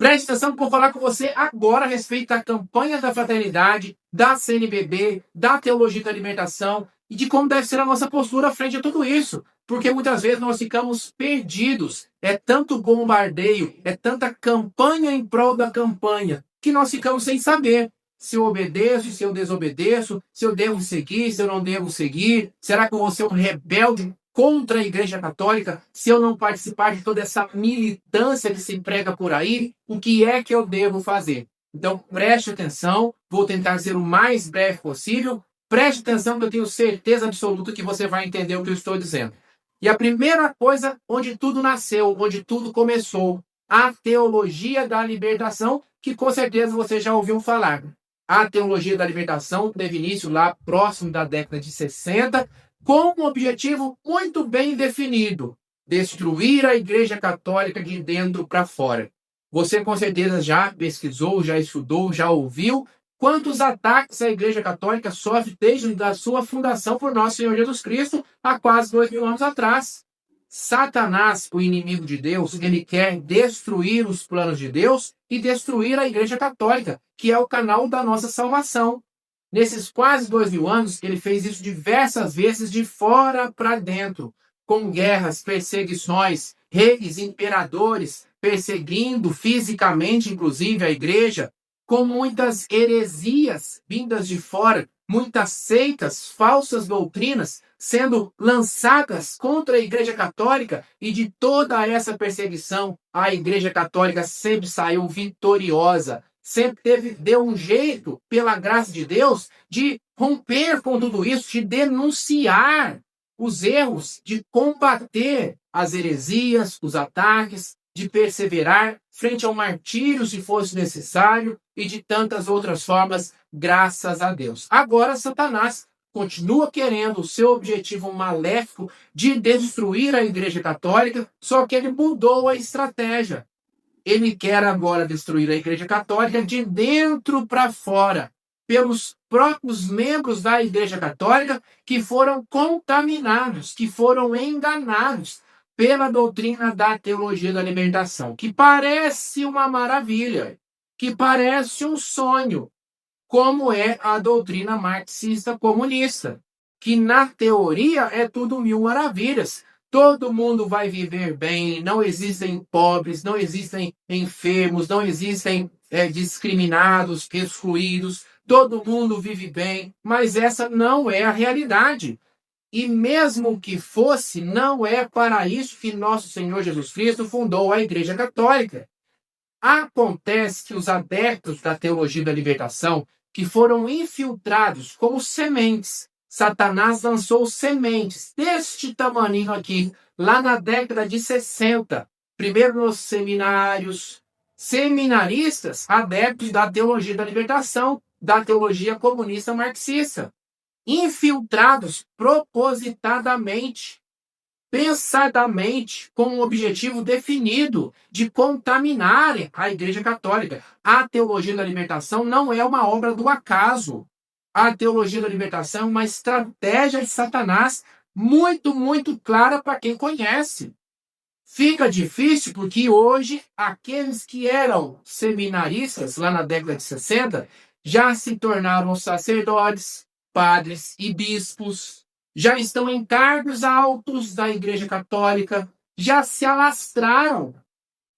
Preste atenção que eu vou falar com você agora a respeito da campanha da fraternidade, da CNBB, da teologia da libertação e de como deve ser a nossa postura frente a tudo isso. Porque muitas vezes nós ficamos perdidos. É tanto bombardeio, é tanta campanha em prol da campanha, que nós ficamos sem saber se eu obedeço, se eu desobedeço, se eu devo seguir, se eu não devo seguir. Será que eu vou ser um rebelde contra a Igreja Católica, se eu não participar de toda essa militância que se prega por aí? O que é que eu devo fazer? Então, preste atenção, vou tentar ser o mais breve possível. Preste atenção que eu tenho certeza absoluta que você vai entender o que eu estou dizendo. E a primeira coisa, onde tudo nasceu, onde tudo começou, a teologia da libertação, que com certeza você já ouviu falar. A teologia da libertação teve início lá próximo da década de 60, com um objetivo muito bem definido: destruir a Igreja Católica de dentro para fora. Você com certeza já pesquisou, já estudou, já ouviu quantos ataques a Igreja Católica sofre desde a sua fundação por nosso Senhor Jesus Cristo há quase 2000 anos atrás. Satanás, o inimigo de Deus, ele quer destruir os planos de Deus e destruir a Igreja Católica, que é o canal da nossa salvação. Nesses quase 2000 anos, ele fez isso diversas vezes de fora para dentro, com guerras, perseguições, reis, imperadores, perseguindo fisicamente, inclusive, a igreja, com muitas heresias vindas de fora, muitas seitas, falsas doutrinas sendo lançadas contra a Igreja Católica, e de toda essa perseguição, a Igreja Católica sempre saiu vitoriosa. Sempre deu um jeito, pela graça de Deus, de romper com tudo isso, de denunciar os erros, de combater as heresias, os ataques, de perseverar frente ao martírio, se fosse necessário, e de tantas outras formas, graças a Deus. Agora, Satanás continua querendo o seu objetivo maléfico de destruir a Igreja Católica, só que ele mudou a estratégia. Ele quer agora destruir a Igreja Católica de dentro para fora, pelos próprios membros da Igreja Católica que foram contaminados, que foram enganados pela doutrina da teologia da libertação, que parece uma maravilha, que parece um sonho, como é a doutrina marxista comunista, que na teoria é tudo mil maravilhas. Todo mundo vai viver bem, não existem pobres, não existem enfermos, não existem discriminados, excluídos, todo mundo vive bem, mas essa não é a realidade. E mesmo que fosse, não é para isso que nosso Senhor Jesus Cristo fundou a Igreja Católica. Acontece que os adeptos da teologia da libertação, que foram infiltrados como sementes, Satanás lançou sementes deste tamaninho aqui, lá na década de 60. Primeiro nos seminários, seminaristas adeptos da teologia da libertação, da teologia comunista marxista, infiltrados propositadamente, pensadamente, com um objetivo definido de contaminarem a Igreja Católica. A teologia da libertação não é uma obra do acaso. A teologia da libertação é uma estratégia de Satanás muito, muito clara para quem conhece. Fica difícil porque hoje aqueles que eram seminaristas lá na década de 60 já se tornaram sacerdotes, padres e bispos, já estão em cargos altos da Igreja Católica, já se alastraram.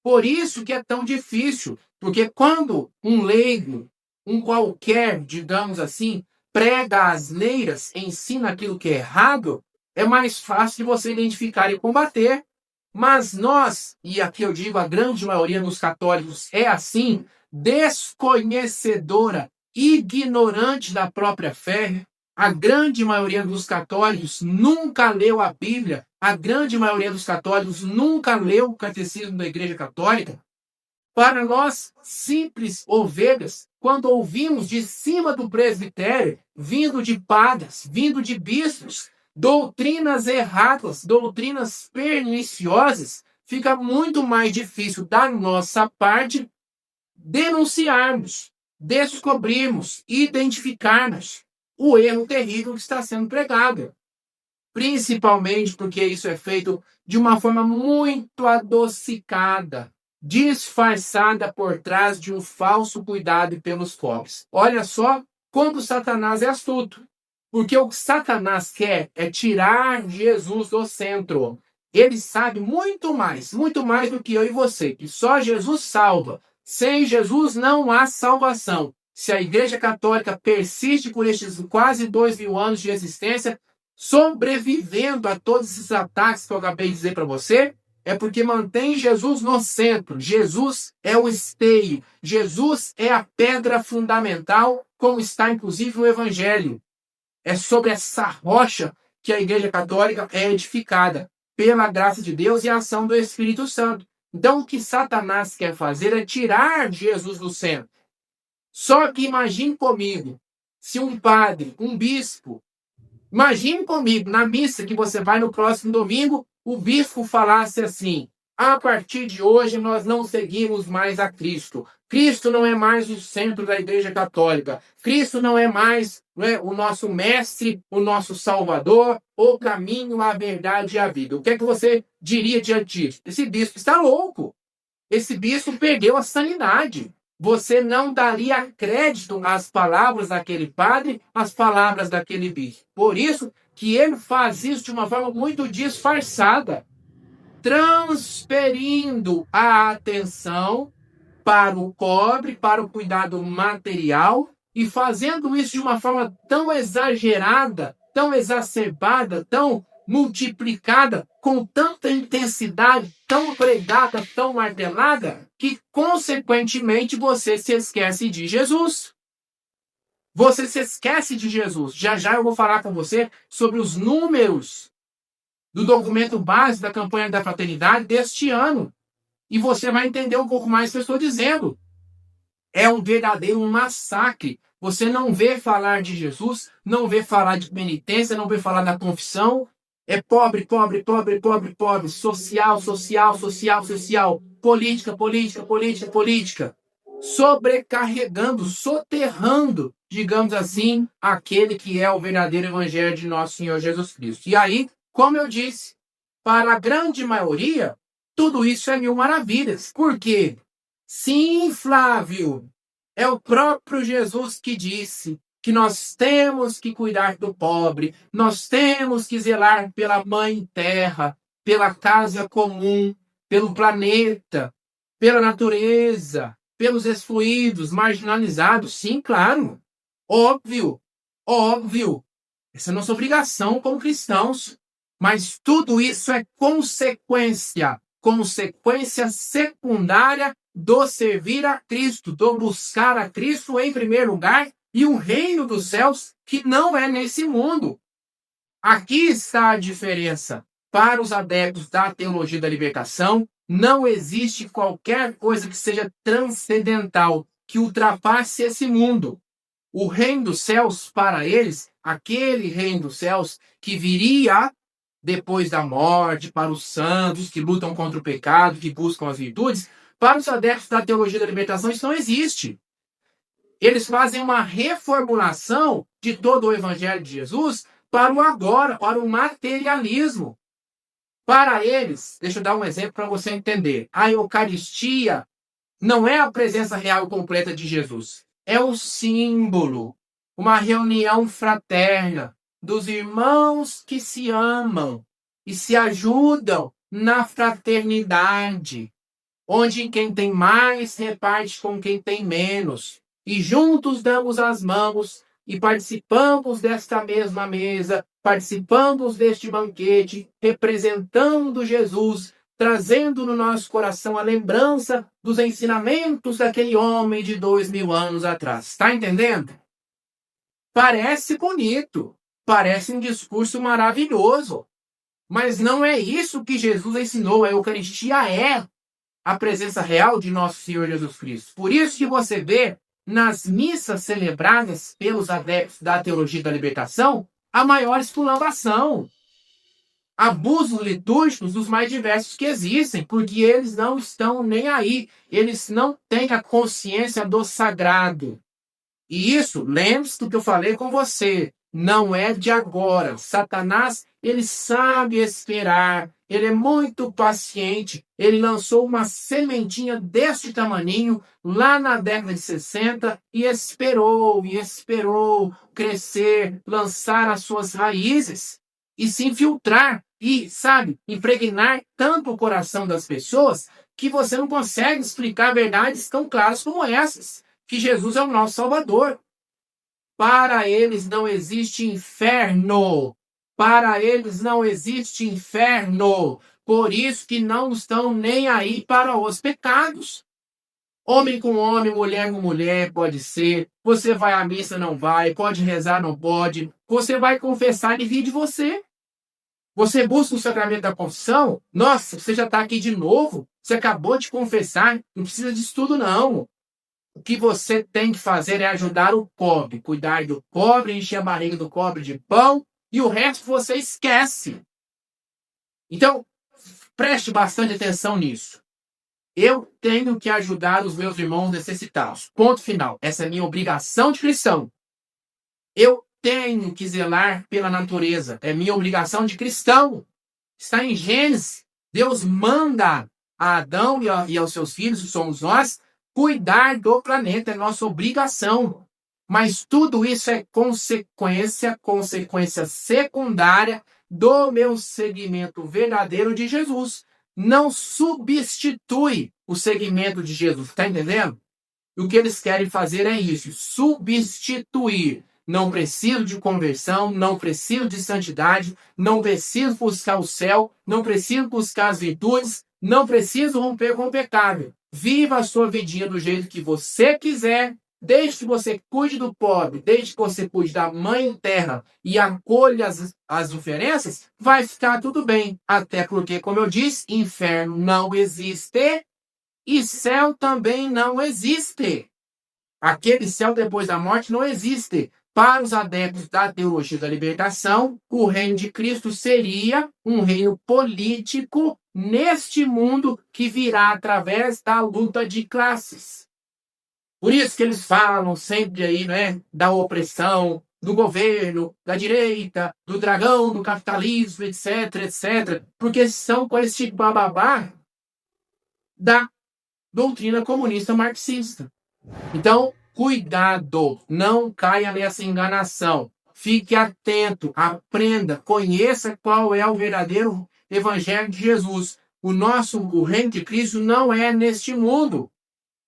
Por isso que é tão difícil, porque quando um leigo, um qualquer, digamos assim, prega asneiras, ensina aquilo que é errado, é mais fácil de você identificar e combater. Mas nós, e aqui eu digo a grande maioria dos católicos é assim, desconhecedora, ignorante da própria fé. A grande maioria dos católicos nunca leu a Bíblia, a grande maioria dos católicos nunca leu o Catecismo da Igreja Católica. Para nós, simples ovelhas, quando ouvimos de cima do presbitério, vindo de padres, vindo de bispos, doutrinas erradas, doutrinas perniciosas, fica muito mais difícil da nossa parte denunciarmos, descobrirmos, identificarmos o erro terrível que está sendo pregado. Principalmente porque isso é feito de uma forma muito adocicada, disfarçada por trás de um falso cuidado pelos pobres. Olha só como Satanás é astuto. Porque o que Satanás quer é tirar Jesus do centro. Ele sabe muito mais do que eu e você, que só Jesus salva. Sem Jesus não há salvação. Se a Igreja Católica persiste por estes quase 2.000 anos de existência, sobrevivendo a todos esses ataques que eu acabei de dizer para você, é porque mantém Jesus no centro. Jesus é o esteio. Jesus é a pedra fundamental, como está inclusive no Evangelho. É sobre essa rocha que a Igreja Católica é edificada, pela graça de Deus e a ação do Espírito Santo. Então, o que Satanás quer fazer é tirar Jesus do centro. Só que imagine comigo, se um padre, um bispo, imagine comigo, na missa que você vai no próximo domingo, o bispo falasse assim: a partir de hoje nós não seguimos mais a Cristo. Cristo não é mais o centro da Igreja Católica. Cristo não é mais o nosso mestre, o nosso salvador, o caminho, a verdade e a vida. O que é que você diria diante disso? Esse bispo está louco. Esse bispo perdeu a sanidade. Você não daria crédito às palavras daquele padre, às palavras daquele bispo. Por isso que ele faz isso de uma forma muito disfarçada, transferindo a atenção para o pobre, para o cuidado material, e fazendo isso de uma forma tão exagerada, tão exacerbada, tão multiplicada, com tanta intensidade, tão pregada, tão martelada, que, consequentemente, você se esquece de Jesus. Você se esquece de Jesus. Já já eu vou falar com você sobre os números do documento base da campanha da fraternidade deste ano. E você vai entender um pouco mais o que eu estou dizendo. É um verdadeiro massacre. Você não vê falar de Jesus, não vê falar de penitência, não vê falar da confissão. É pobre, pobre, pobre, pobre, pobre. Social, social, social, social. Política, política, política, política. Sobrecarregando, soterrando, digamos assim, aquele que é o verdadeiro evangelho de nosso Senhor Jesus Cristo. E aí, como eu disse, para a grande maioria, tudo isso é mil maravilhas. Por quê? Sim, Flávio, é o próprio Jesus que disse que nós temos que cuidar do pobre, nós temos que zelar pela mãe terra, pela casa comum, pelo planeta, pela natureza, pelos excluídos, marginalizados. Sim, claro. Óbvio, óbvio. Essa é a nossa obrigação como cristãos. Mas tudo isso é consequência secundária do servir a Cristo, do buscar a Cristo em primeiro lugar e o reino dos céus que não é nesse mundo. Aqui está a diferença. Para os adeptos da teologia da libertação, não existe qualquer coisa que seja transcendental, que ultrapasse esse mundo. O reino dos céus, para eles, aquele reino dos céus que viria depois da morte, para os santos que lutam contra o pecado, que buscam as virtudes, para os adeptos da teologia da libertação, isso não existe. Eles fazem uma reformulação de todo o evangelho de Jesus para o agora, para o materialismo. Para eles, deixa eu dar um exemplo para você entender. A Eucaristia não é a presença real e completa de Jesus. É o símbolo, uma reunião fraterna dos irmãos que se amam e se ajudam na fraternidade, onde quem tem mais reparte com quem tem menos. E juntos damos as mãos e participamos desta mesma mesa, participamos deste banquete, representando Jesus, trazendo no nosso coração a lembrança dos ensinamentos daquele homem de 2.000 anos atrás. Está entendendo? Parece bonito, parece um discurso maravilhoso, mas não é isso que Jesus ensinou. A Eucaristia é a presença real de nosso Senhor Jesus Cristo. Por isso que você vê nas missas celebradas pelos adeptos da teologia da libertação a maior esculhambação, abusos litúrgicos dos mais diversos que existem, porque eles não estão nem aí, eles não têm a consciência do sagrado. E isso, lembre-se do que eu falei com você, não é de agora. Satanás, ele sabe esperar, ele é muito paciente. Ele lançou uma sementinha deste tamaninho lá na década de 60 e esperou crescer, lançar as suas raízes e se infiltrar e, sabe, impregnar tanto o coração das pessoas que você não consegue explicar verdades tão claras como essas, que Jesus é o nosso Salvador. Para eles não existe inferno. Para eles não existe inferno. Por isso que não estão nem aí para os pecados. Homem com homem, mulher com mulher, pode ser. Você vai à missa, não vai. Pode rezar, não pode. Você vai confessar e rir de você. Você busca o sacramento da confissão? Nossa, você já está aqui de novo. Você acabou de confessar. Não precisa disso tudo, não. O que você tem que fazer é ajudar o pobre, cuidar do pobre, encher a barriga do pobre de pão, e o resto você esquece. Então, preste bastante atenção nisso. Eu tenho que ajudar os meus irmãos necessitados. Ponto final. Essa é a minha obrigação de cristão. Eu tenho que zelar pela natureza. É minha obrigação de cristão. Está em Gênesis. Deus manda a Adão e aos seus filhos, que somos nós, cuidar do planeta. É nossa obrigação. Mas tudo isso é consequência secundária do meu seguimento verdadeiro de Jesus. Não substitui o seguimento de Jesus. Está entendendo? E o que eles querem fazer é isso. Substituir. Não preciso de conversão, não preciso de santidade, não preciso buscar o céu, não preciso buscar as virtudes, não preciso romper com o pecado. Viva a sua vidinha do jeito que você quiser, desde que você cuide do pobre, desde que você cuide da mãe terra e acolha as diferenças, vai ficar tudo bem. Até porque, como eu disse, inferno não existe e céu também não existe. Aquele céu depois da morte não existe. Para os adeptos da teologia da libertação, o reino de Cristo seria um reino político neste mundo que virá através da luta de classes. Por isso que eles falam sempre aí, né, da opressão, do governo, da direita, do dragão, do capitalismo, etc, etc. Porque são com esse tipo bababá da doutrina comunista marxista. Então, cuidado, não caia nessa enganação. Fique atento, aprenda, conheça qual é o verdadeiro evangelho de Jesus. O reino de Cristo não é neste mundo.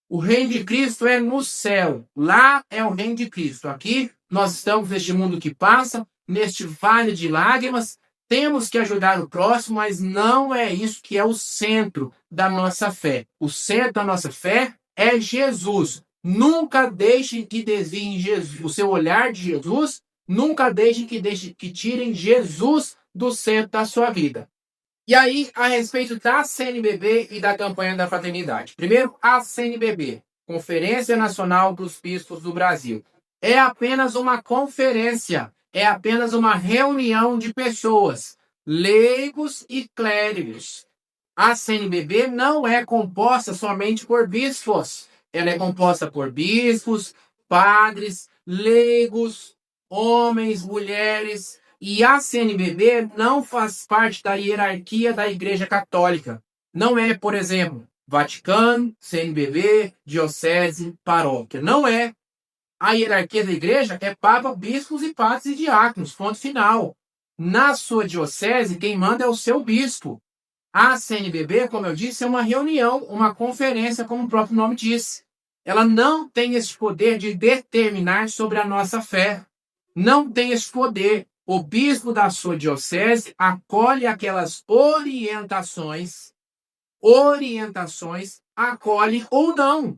O reino de Cristo é no céu. Lá é o reino de Cristo. Aqui nós estamos neste mundo que passa, neste vale de lágrimas. Temos que ajudar o próximo, mas não é isso que é o centro da nossa fé. O centro da nossa fé é Jesus. Nunca deixem que desviem o seu olhar de Jesus. Nunca deixem que tirem Jesus do centro da sua vida. E aí, a respeito da CNBB e da campanha da fraternidade. Primeiro, a CNBB, Conferência Nacional dos Bispos do Brasil. É apenas uma conferência, é apenas uma reunião de pessoas, leigos e clérigos. A CNBB não é composta somente por bispos. Ela é composta por bispos, padres, leigos, homens, mulheres. E a CNBB não faz parte da hierarquia da Igreja Católica. Não é, por exemplo, Vaticano, CNBB, diocese, paróquia. Não é. A hierarquia da Igreja é Papa, bispos e padres e diáconos. Ponto final. Na sua diocese, quem manda é o seu bispo. A CNBB, como eu disse, é uma reunião, uma conferência, como o próprio nome diz. Ela não tem esse poder de determinar sobre a nossa fé. Não tem esse poder. O bispo da sua diocese acolhe aquelas orientações, acolhe ou não.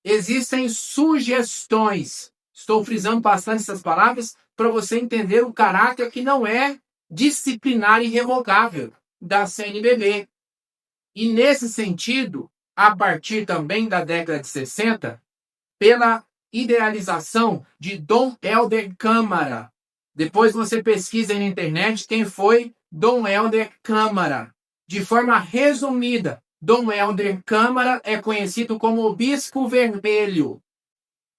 Existem sugestões. Estou frisando bastante essas palavras para você entender o caráter que não é disciplinar e irrevogável da CNBB. E nesse sentido, a partir também da década de 60, pela idealização de Dom Helder Câmara. Depois você pesquisa aí na internet quem foi Dom Helder Câmara. De forma resumida, Dom Helder Câmara é conhecido como o Bispo Vermelho.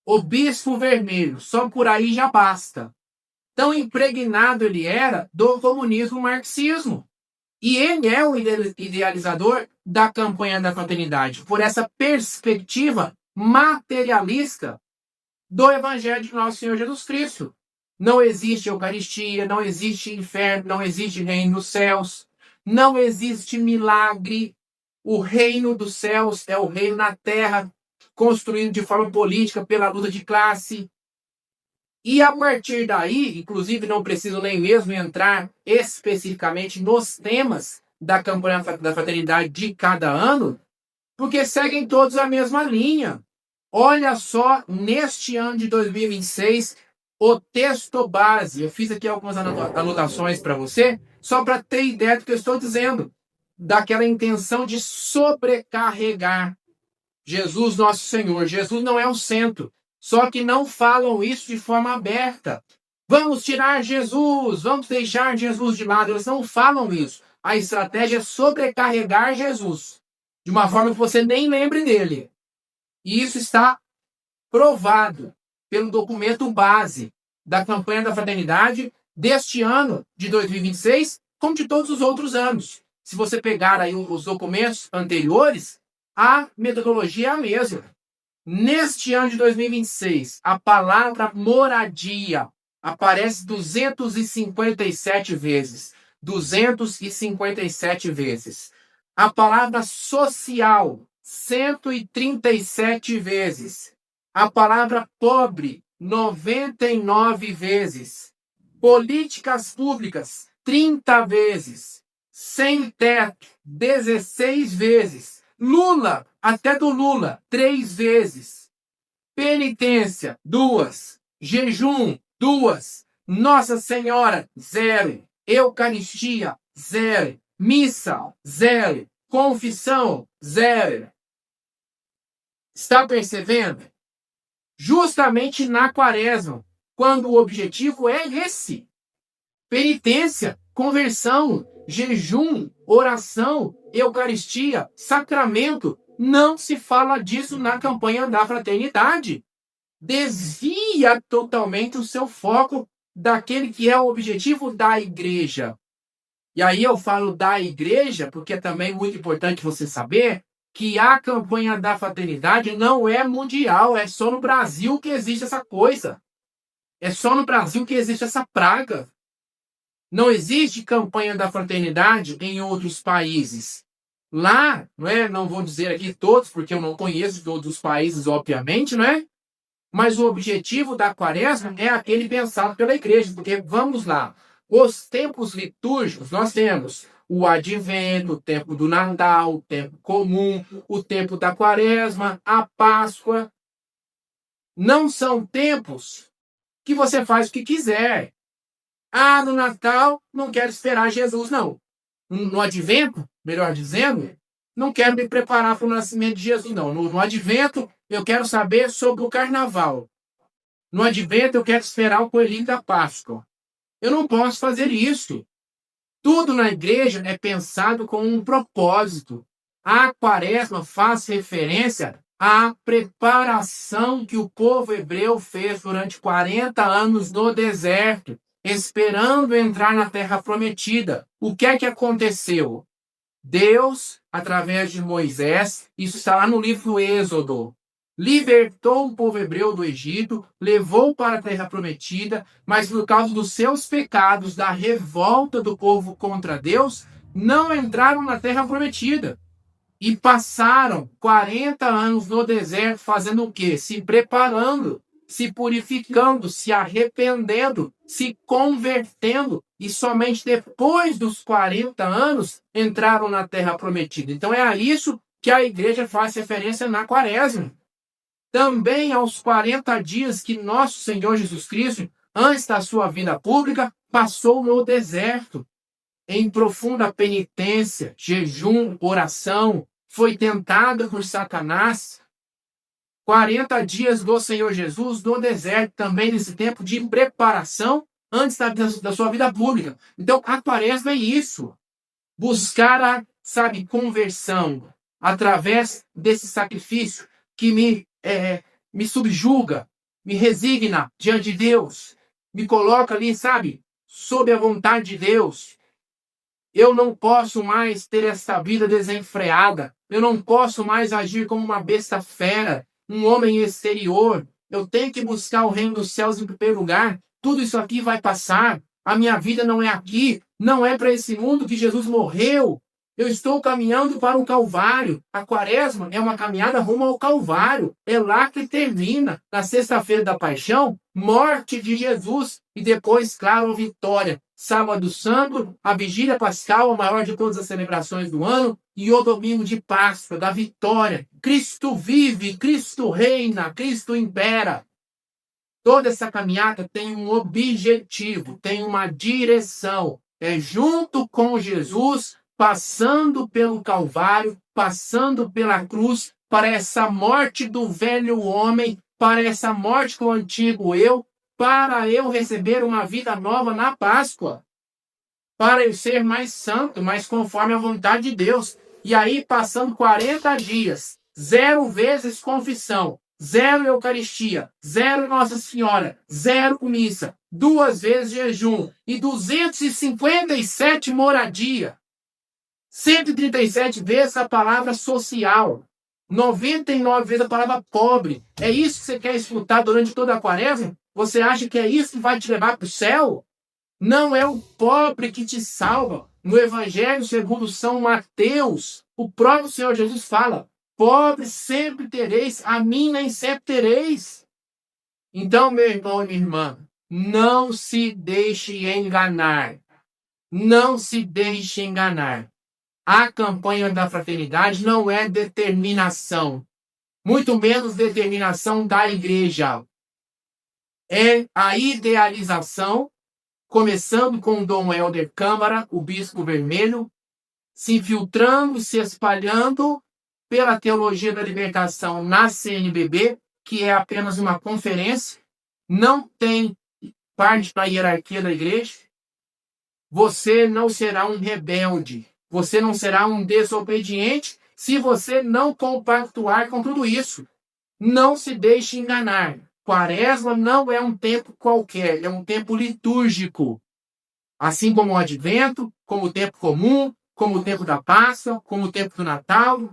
O Bispo Vermelho, só por aí já basta. Tão impregnado ele era do comunismo marxismo. E ele é o idealizador da campanha da fraternidade, por essa perspectiva materialista do Evangelho de Nosso Senhor Jesus Cristo. Não existe Eucaristia, não existe inferno, não existe reino dos céus, não existe milagre. O reino dos céus é o reino na terra, construído de forma política pela luta de classe. E a partir daí, inclusive não preciso nem mesmo entrar especificamente nos temas da campanha da fraternidade de cada ano, porque seguem todos a mesma linha. Olha só, neste ano de 2026, o texto base. Eu fiz aqui algumas anotações para você, só para ter ideia do que eu estou dizendo. Daquela intenção de sobrecarregar Jesus, nosso Senhor. Jesus não é o centro. Só que não falam isso de forma aberta. Vamos tirar Jesus, vamos deixar Jesus de lado. Eles não falam isso. A estratégia é sobrecarregar Jesus, de uma forma que você nem lembre dele. E isso está provado pelo documento base da campanha da fraternidade deste ano de 2026, como de todos os outros anos. Se você pegar aí os documentos anteriores, a metodologia é a mesma. Neste ano de 2026, a palavra moradia aparece 257 vezes. 257 vezes. A palavra social, 137 vezes. A palavra pobre, 99 vezes. Políticas públicas, 30 vezes. Sem teto, 16 vezes. Lula, até do Lula, 3 vezes. Penitência, 2. Jejum, 2. Nossa Senhora, 0. Eucaristia, 0. Missa, 0. Confissão, 0. Está percebendo? Justamente na quaresma, quando o objetivo é esse. Penitência, conversão, jejum, oração, Eucaristia, sacramento. Não se fala disso na campanha da fraternidade. Desvia totalmente o seu foco daquele que é o objetivo da igreja. E aí eu falo da igreja, porque é também muito importante você saber que a campanha da fraternidade não é mundial, é só no Brasil que existe essa coisa. É só no Brasil que existe essa praga. Não existe campanha da fraternidade em outros países. Lá, não é? Não vou dizer aqui todos, porque eu não conheço todos os países, obviamente, não é? Mas o objetivo da quaresma é aquele pensado pela igreja, porque vamos lá, os tempos litúrgicos nós temos o advento, o tempo do Natal, o tempo comum, o tempo da quaresma, a Páscoa. Não são tempos que você faz o que quiser. Ah, no Natal não quero esperar Jesus, não. No advento, melhor dizendo, não quero me preparar para o nascimento de Jesus, não. No advento, eu quero saber sobre o carnaval. No advento, eu quero esperar o coelhinho da Páscoa. Eu não posso fazer isso. Tudo na igreja é pensado com um propósito. A quaresma faz referência à preparação que o povo hebreu fez durante 40 anos no deserto, esperando entrar na terra prometida. O que é que aconteceu? Deus, através de Moisés, isso está lá no livro do Êxodo, libertou o povo hebreu do Egito, levou para a terra prometida, mas por causa dos seus pecados, da revolta do povo contra Deus, não entraram na terra prometida. E passaram 40 anos no deserto fazendo o quê? Se preparando, se purificando, se arrependendo, se convertendo, e somente depois dos 40 anos entraram na terra prometida. Então é a isso que a igreja faz referência na quaresma. Também aos 40 dias que nosso Senhor Jesus Cristo, antes da sua vida pública, passou no deserto, em profunda penitência, jejum, oração, foi tentado por Satanás. 40 dias do Senhor Jesus no deserto, também nesse tempo de preparação antes da sua vida pública. Então, a quaresma é isso. Buscar a, conversão através desse sacrifício que me subjuga, me resigna diante de Deus, me coloca ali, sabe, sob a vontade de Deus. Eu não posso mais ter essa vida desenfreada. Eu não posso mais agir como uma besta fera, um homem exterior. Eu tenho que buscar o reino dos céus em primeiro lugar. Tudo isso aqui vai passar. A minha vida não é aqui. Não é para esse mundo que Jesus morreu. Eu estou caminhando para o Calvário. A Quaresma é uma caminhada rumo ao Calvário. É lá que termina, na sexta-feira da Paixão, morte de Jesus e depois, claro, vitória. Sábado Santo, a Vigília Pascal, a maior de todas as celebrações do ano, e o domingo de Páscoa, da vitória. Cristo vive, Cristo reina, Cristo impera. Toda essa caminhada tem um objetivo, tem uma direção. É junto com Jesus, passando pelo Calvário, passando pela cruz, para essa morte do velho homem, para essa morte com o antigo eu, para eu receber uma vida nova na Páscoa, para eu ser mais santo, mais conforme a vontade de Deus. E aí, passando 40 dias, 0 vezes confissão, 0 Eucaristia, 0 Nossa Senhora, 0 missa, 2 vezes jejum e 257 moradia. 137 vezes a palavra social. 99 vezes a palavra pobre. É isso que você quer escutar durante toda a Quaresma? Você acha que é isso que vai te levar para o céu? Não é o pobre que te salva. No Evangelho segundo São Mateus, o próprio Senhor Jesus fala: pobre sempre tereis, a mim nem sempre tereis. Então, meu irmão e minha irmã, não se deixe enganar. Não se deixe enganar. A campanha da fraternidade não é determinação, muito menos determinação da igreja. É a idealização, começando com Dom Helder Câmara, o Bispo Vermelho, se infiltrando, se espalhando pela teologia da libertação na CNBB, que é apenas uma conferência, não tem parte da hierarquia da igreja. Você não será um rebelde, você não será um desobediente se você não compactuar com tudo isso. Não se deixe enganar. Quaresma não é um tempo qualquer, é um tempo litúrgico. Assim como o Advento, como o tempo comum, como o tempo da Páscoa, como o tempo do Natal.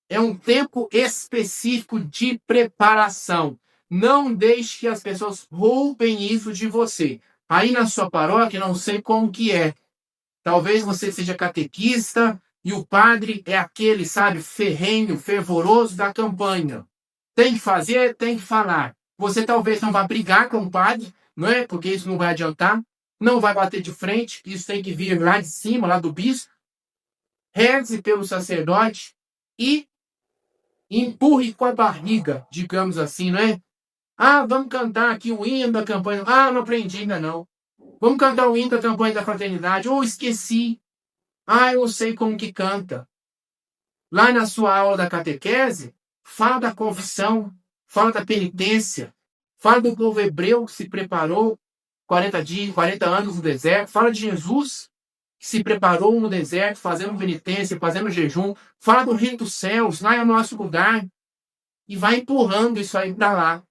É um tempo específico de preparação. Não deixe que as pessoas roubem isso de você. Aí na sua paróquia, não sei como que é. Talvez você seja catequista e o padre é aquele, sabe, ferrenho, fervoroso da campanha. Tem que fazer, tem que falar. Você talvez não vá brigar com o padre, não é? Porque isso não vai adiantar. Não vai bater de frente, isso tem que vir lá de cima, lá do bispo. Reze pelo sacerdote e empurre com a barriga, digamos assim, não é? Ah, vamos cantar aqui o hino da campanha. Ah, não aprendi ainda não. Vamos cantar o hino da campanha da fraternidade. Oh, esqueci. Ah, eu não sei como que canta. Lá na sua aula da catequese, fala da confissão, fala da penitência, fala do povo hebreu que se preparou 40 dias, 40 anos no deserto, fala de Jesus que se preparou no deserto, fazendo penitência, fazendo jejum, fala do reino dos céus, lá é o nosso lugar, e vai empurrando isso aí para lá.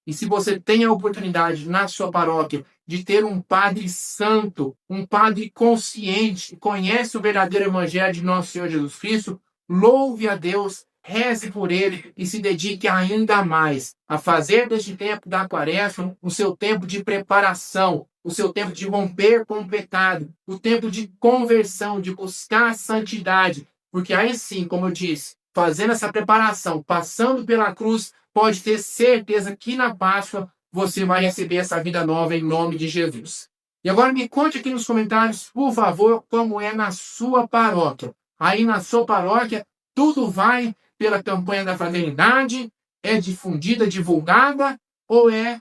E se você tem a oportunidade na sua paróquia de ter um padre santo, um padre consciente, que conhece o verdadeiro evangelho de nosso Senhor Jesus Cristo, louve a Deus, reze por ele e se dedique ainda mais a fazer deste tempo da Quaresma o seu tempo de preparação, o seu tempo de romper com o pecado, o tempo de conversão, de buscar a santidade. Porque aí sim, como eu disse, fazendo essa preparação, passando pela cruz, pode ter certeza que na Páscoa você vai receber essa vida nova em nome de Jesus. E agora me conte aqui nos comentários, por favor, como é na sua paróquia. Aí na sua paróquia, tudo vai pela campanha da fraternidade, é difundida, divulgada, ou é,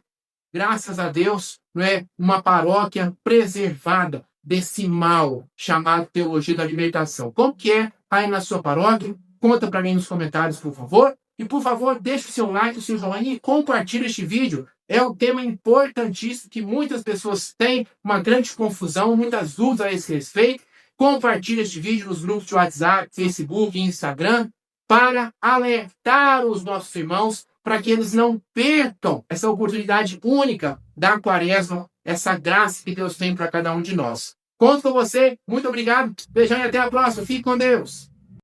graças a Deus, não é uma paróquia preservada desse mal chamado teologia da libertação. Como que é aí na sua paróquia? Conta para mim nos comentários, por favor. E, por favor, deixe o seu like, o seu joinha e compartilhe este vídeo. É um tema importantíssimo que muitas pessoas têm uma grande confusão, muitas dúvidas a esse respeito. Compartilhe este vídeo nos grupos de WhatsApp, Facebook e Instagram para alertar os nossos irmãos para que eles não percam essa oportunidade única da Quaresma essa graça que Deus tem para cada um de nós. Conto com você. Muito obrigado. Beijão e até a próxima. Fique com Deus.